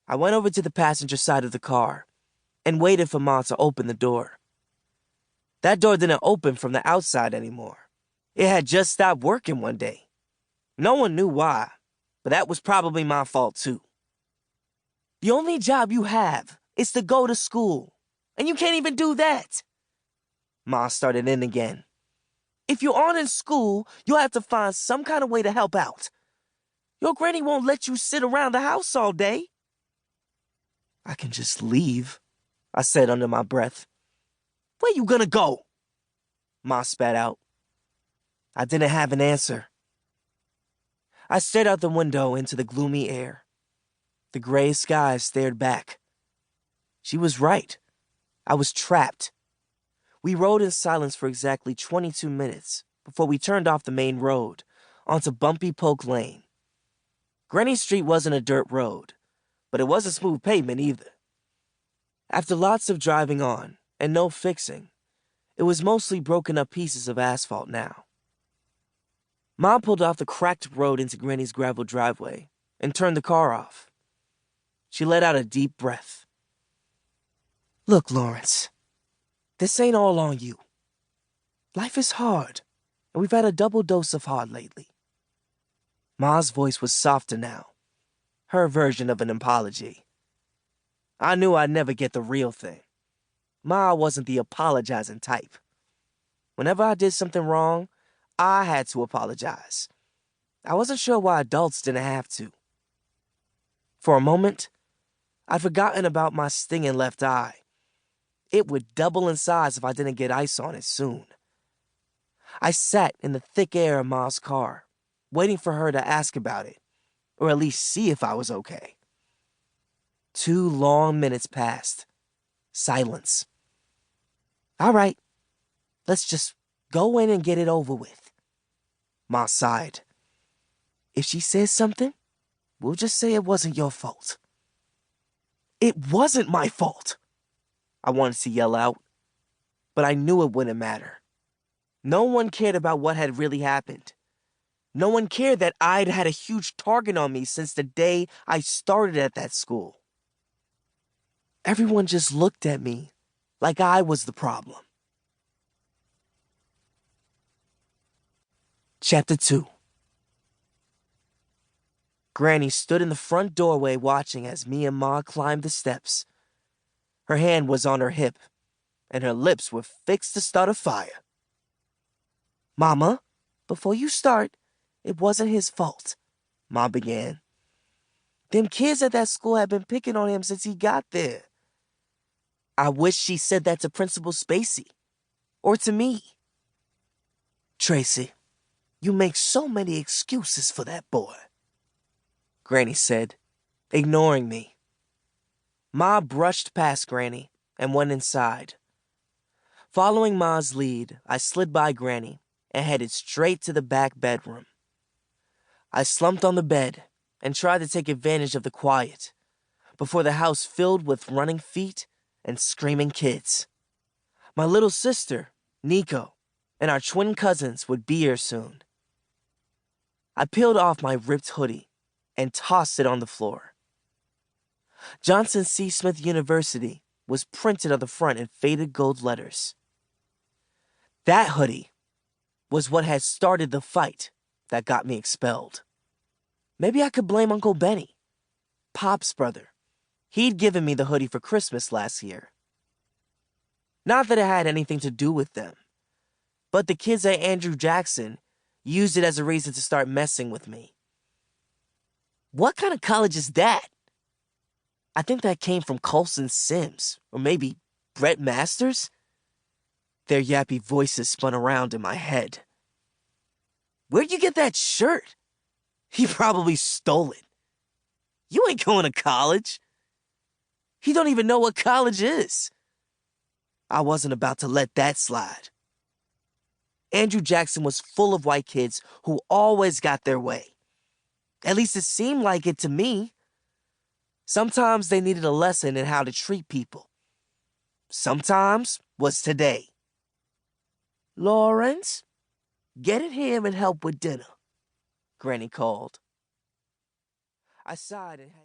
I went over to the passenger side of the car and waited for Ma to open the door. That door didn't open from the outside anymore. It had just stopped working one day. No one knew why, but that was probably my fault too. The only job you have is to go to school, and you can't even do that. Ma started in again. If you aren't in school, you'll have to find some kind of way to help out. Your granny won't let you sit around the house all day. I can just leave, I said under my breath. Where you gonna go? Ma spat out. I didn't have an answer. I stared out the window into the gloomy air. The gray sky stared back. She was right. I was trapped. We rode in silence for exactly 22 minutes before we turned off the main road onto Bumpy Poke Lane. Granny Street wasn't a dirt road, but it wasn't smooth pavement either. After lots of driving on and no fixing, it was mostly broken up pieces of asphalt now. Mom pulled off the cracked road into Granny's gravel driveway and turned the car off. She let out a deep breath. Look, Lawrence, this ain't all on you. Life is hard, and we've had a double dose of hard lately. Ma's voice was softer now, her version of an apology. I knew I'd never get the real thing. Ma wasn't the apologizing type. Whenever I did something wrong, I had to apologize. I wasn't sure why adults didn't have to. For a moment, I'd forgotten about my stinging left eye. It would double in size if I didn't get ice on it soon. I sat in the thick air of Ma's car, waiting for her to ask about it, or at least see if I was okay. 2 long minutes passed. Silence. All right, let's just go in and get it over with. Ma sighed. If she says something, we'll just say it wasn't your fault. It wasn't my fault, I wanted to yell out, but I knew it wouldn't matter. No one cared about what had really happened. No one cared that I'd had a huge target on me since the day I started at that school. Everyone just looked at me like I was the problem. Chapter 2. Granny stood in the front doorway watching as me and Ma climbed the steps. Her hand was on her hip, and her lips were fixed to start a fire. Mama, before you start, it wasn't his fault, Ma began. Them kids at that school had been picking on him since he got there. I wish she said that to Principal Spacey, or to me. Tracy, you make so many excuses for that boy, Granny said, ignoring me. Ma brushed past Granny and went inside. Following Ma's lead, I slid by Granny and headed straight to the back bedroom. I slumped on the bed and tried to take advantage of the quiet before the house filled with running feet and screaming kids. My little sister, Nico, and our twin cousins would be here soon. I peeled off my ripped hoodie and tossed it on the floor. Johnson C. Smith University was printed on the front in faded gold letters. That hoodie was what had started the fight that got me expelled. Maybe I could blame Uncle Benny, Pop's brother. He'd given me the hoodie for Christmas last year. Not that it had anything to do with them, but the kids at Andrew Jackson used it as a reason to start messing with me. What kind of college is that? I think that came from Colson Sims, or maybe Brett Masters. Their yappy voices spun around in my head. Where'd you get that shirt? He probably stole it. You ain't going to college. He don't even know what college is. I wasn't about to let that slide. Andrew Jackson was full of white kids who always got their way. At least it seemed like it to me. Sometimes they needed a lesson in how to treat people. Sometimes was today. Lawrence, get in here and help with dinner, Granny called. I sighed and had